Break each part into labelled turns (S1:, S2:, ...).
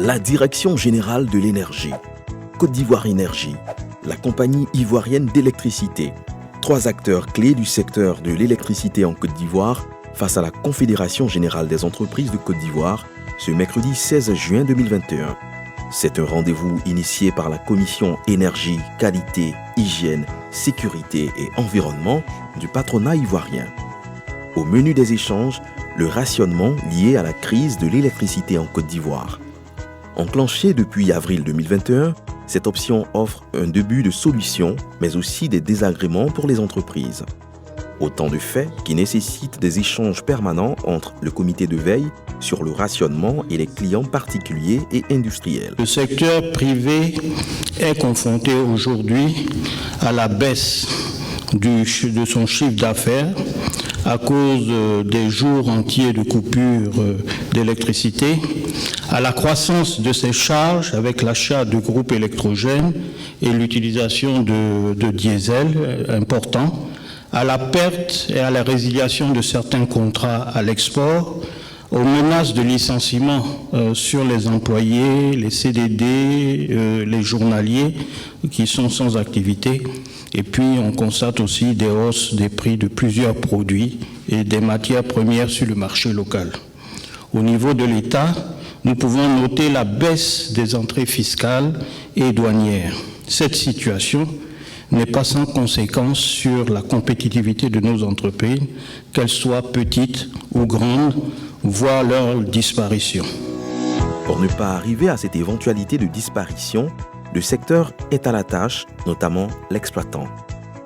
S1: La Direction générale de l'énergie, Côte d'Ivoire Énergie, la compagnie ivoirienne d'électricité, 3 acteurs clés du secteur de l'électricité en Côte d'Ivoire face à la Confédération générale des entreprises de Côte d'Ivoire ce mercredi 16 juin 2021. C'est un rendez-vous initié par la Commission Énergie, Qualité, Hygiène, Sécurité et Environnement du patronat ivoirien. Au menu des échanges, le rationnement lié à la crise de l'électricité en Côte d'Ivoire. Enclenchée depuis avril 2021, cette option offre un début de solution, mais aussi des désagréments pour les entreprises. Autant de faits qui nécessitent des échanges permanents entre le comité de veille sur le rationnement et les clients particuliers et industriels.
S2: Le secteur privé est confronté aujourd'hui à la baisse de son chiffre d'affaires à cause des jours entiers de coupure d'électricité, à la croissance de ses charges avec l'achat de groupes électrogènes et l'utilisation de diesel importants, à la perte et à la résiliation de certains contrats à l'export, aux menaces de licenciement sur les employés, les CDD, les journaliers qui sont sans activité. Et puis on constate aussi des hausses des prix de plusieurs produits et des matières premières sur le marché local. Au niveau de l'État, nous pouvons noter la baisse des entrées fiscales et douanières. Cette situation n'est pas sans conséquence sur la compétitivité de nos entreprises, qu'elles soient petites ou grandes, voire leur disparition.
S1: Pour ne pas arriver à cette éventualité de disparition, le secteur est à la tâche, notamment l'exploitant.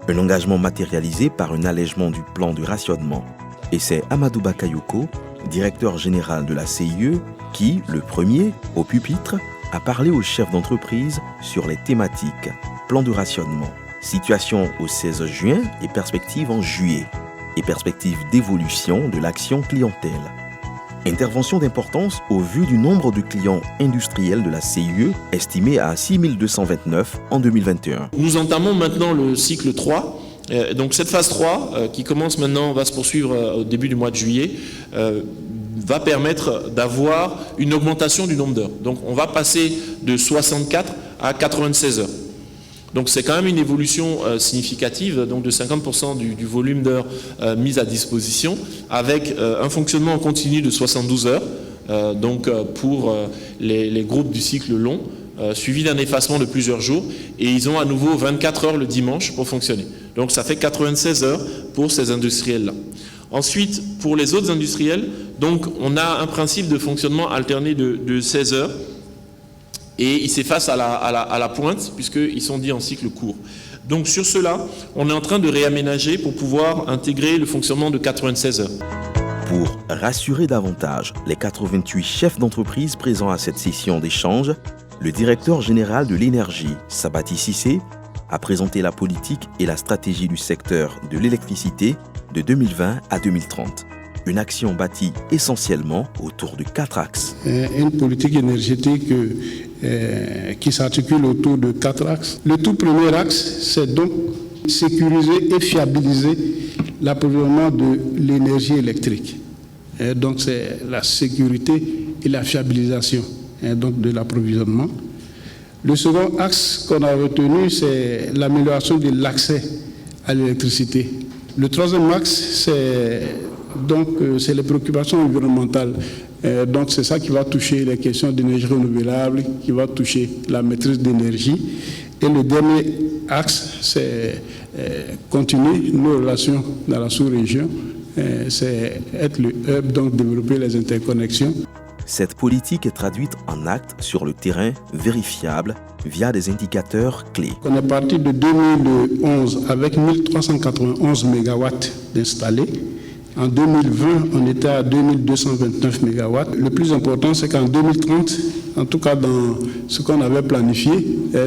S1: Un engagement matérialisé par un allègement du plan de rationnement. Et c'est Amadou Bakayoko, directeur général de la CIE, qui, le premier, au pupitre, a parlé aux chefs d'entreprise sur les thématiques plan de rationnement, situation au 16 juin et perspectives en juillet, et perspectives d'évolution de l'action clientèle. Intervention d'importance au vu du nombre de clients industriels de la CIE, estimé à 6229 en 2021.
S3: Nous entamons maintenant le cycle 3. Donc cette phase 3, qui commence maintenant, va se poursuivre au début du mois de juillet, va permettre d'avoir une augmentation du nombre d'heures. Donc on va passer de 64 à 96 heures. Donc c'est quand même une évolution significative, donc de 50% du volume d'heures mises à disposition, avec un fonctionnement en continu de 72 heures, donc pour les groupes du cycle long, suivi d'un effacement de plusieurs jours, et ils ont à nouveau 24 heures le dimanche pour fonctionner. Donc ça fait 96 heures pour ces industriels-là. Ensuite, pour les autres industriels, donc on a un principe de fonctionnement alterné de 16 heures, et ils s'effacent à la pointe, puisqu'ils sont dits en cycle court. Donc sur cela, on est en train de réaménager pour pouvoir intégrer le fonctionnement de 96 heures.
S1: Pour rassurer davantage les 88 chefs d'entreprise présents à cette session d'échange, le directeur général de l'énergie, Sabati Cissé, a présenté la politique et la stratégie du secteur de l'électricité de 2020 à 2030. Une action bâtie essentiellement autour de 4 axes.
S4: Une politique énergétique qui s'articule autour de 4 axes. Le tout premier axe, c'est donc sécuriser et fiabiliser l'approvisionnement de l'énergie électrique. Donc c'est la sécurité et la fiabilisation donc de l'approvisionnement. Le second axe qu'on a retenu, c'est l'amélioration de l'accès à l'électricité. Le troisième axe, c'est les préoccupations environnementales. Donc c'est ça qui va toucher les questions d'énergie renouvelable, qui va toucher la maîtrise d'énergie. Et le dernier axe, c'est continuer nos relations dans la sous-région, c'est être le hub, donc développer les interconnexions.
S1: Cette politique est traduite en actes sur le terrain vérifiables via des indicateurs clés.
S4: On est parti de 2011 avec 1391 MW d'installés. En 2020, on était à 2229 MW. Le plus important, c'est qu'en 2030, en tout cas dans ce qu'on avait planifié,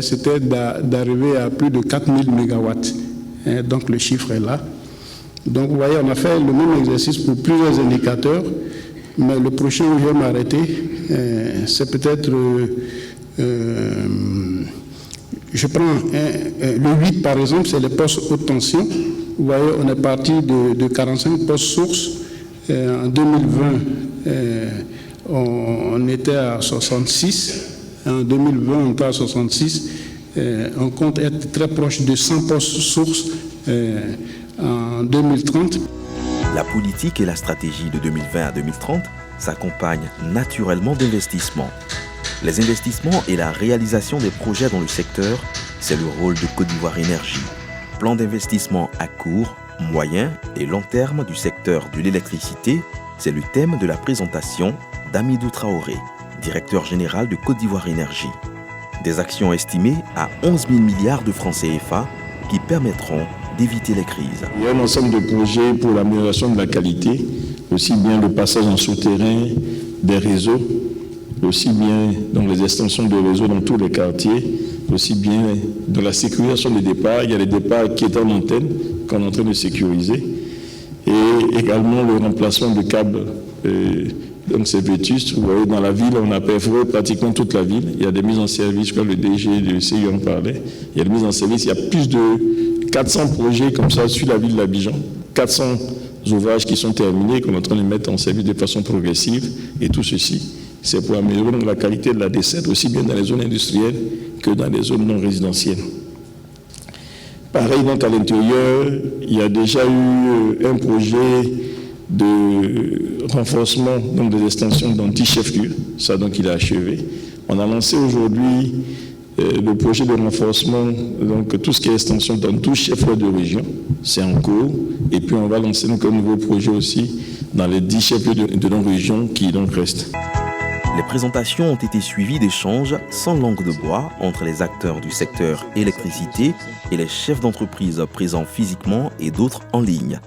S4: c'était d'arriver à plus de 4000 MW. Donc le chiffre est là. Donc vous voyez, on a fait le même exercice pour plusieurs indicateurs, mais le prochain où je vais m'arrêter, c'est peut-être... je prends le 8 par exemple, c'est les postes haute tension. Vous voyez, on est parti de 45 postes sources. En 2020, on était à 66. En 2020, on était à 66. On compte être très proche de 100 postes sources en 2030.
S1: La politique et la stratégie de 2020 à 2030 s'accompagnent naturellement d'investissements. Les investissements et la réalisation des projets dans le secteur, c'est le rôle de Côte d'Ivoire Énergie. Plan d'investissement à court, moyen et long terme du secteur de l'électricité, c'est le thème de la présentation d'Amidou Traoré, directeur général de Côte d'Ivoire Énergie. Des actions estimées à 11 000 milliards de francs CFA qui permettront d'éviter les crises.
S5: Il y a un ensemble de projets pour l'amélioration de la qualité, aussi bien le passage en souterrain des réseaux, aussi bien dans les extensions de réseaux dans tous les quartiers, aussi bien dans la sécurisation des départs. Il y a les départs qui étaient en antenne qu'on est en train de sécuriser, et également le remplacement de câbles. Donc c'est vétuste. Vous voyez, dans la ville, on a perforé pratiquement toute la ville. Il y a des mises en service, je crois que le DG du CIU en parlait. Il y a des mises en service. Il y a plus de 400 projets comme ça sur la ville d'Abidjan. 400 ouvrages qui sont terminés, qu'on est en train de mettre en service de façon progressive. Et tout ceci, c'est pour améliorer la qualité de la desserte, aussi bien dans les zones industrielles que dans les zones non résidentielles. Pareil, donc à l'intérieur, il y a déjà eu un projet de renforcement donc des extensions d'anti-chef-lieu. Ça, donc, il est achevé. On a lancé aujourd'hui le projet de renforcement, donc tout ce qui est extension dans tout chef-lieu de région. C'est en cours. Et puis, on va lancer donc un nouveau projet aussi dans les 10 chefs-lieux de non-région qui donc restent.
S1: Les présentations ont été suivies d'échanges sans langue de bois entre les acteurs du secteur électricité et les chefs d'entreprise présents physiquement et d'autres en ligne.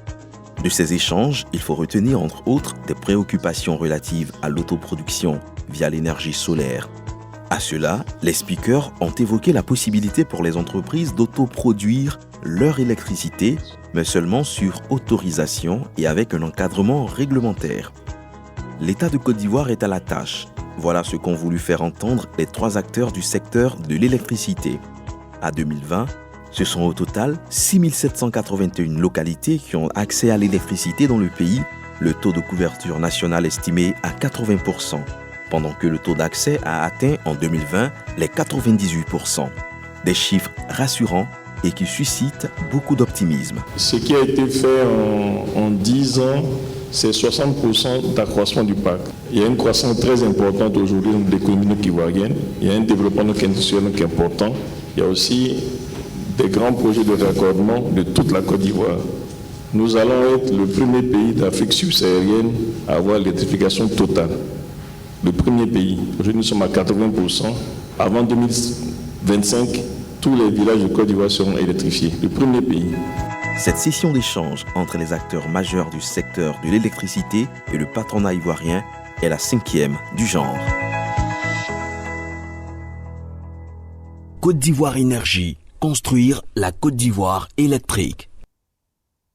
S1: De ces échanges, il faut retenir entre autres des préoccupations relatives à l'autoproduction via l'énergie solaire. À cela, les speakers ont évoqué la possibilité pour les entreprises d'autoproduire leur électricité, mais seulement sur autorisation et avec un encadrement réglementaire. L'État de Côte d'Ivoire est à la tâche. Voilà ce qu'ont voulu faire entendre les 3 acteurs du secteur de l'électricité. À 2020, ce sont au total 6 781 localités qui ont accès à l'électricité dans le pays, le taux de couverture national estimé à 80%, pendant que le taux d'accès a atteint en 2020 les 98%. Des chiffres rassurants et qui suscitent beaucoup d'optimisme.
S5: Ce qui a été fait en 10 ans, c'est 60% d'accroissement du parc. Il y a une croissance très importante aujourd'hui de l'économie ivoirienne. Il y a un développement industriel qui est important. Il y a aussi des grands projets de raccordement de toute la Côte d'Ivoire. Nous allons être le premier pays d'Afrique subsaharienne à avoir l'électrification totale. Le premier pays. Aujourd'hui, nous sommes à 80%. Avant 2025, tous les villages de Côte d'Ivoire seront électrifiés. Le premier pays.
S1: Cette session d'échange entre les acteurs majeurs du secteur de l'électricité et le patronat ivoirien est la 5e du genre. Côte d'Ivoire Énergie. Construire la Côte d'Ivoire électrique.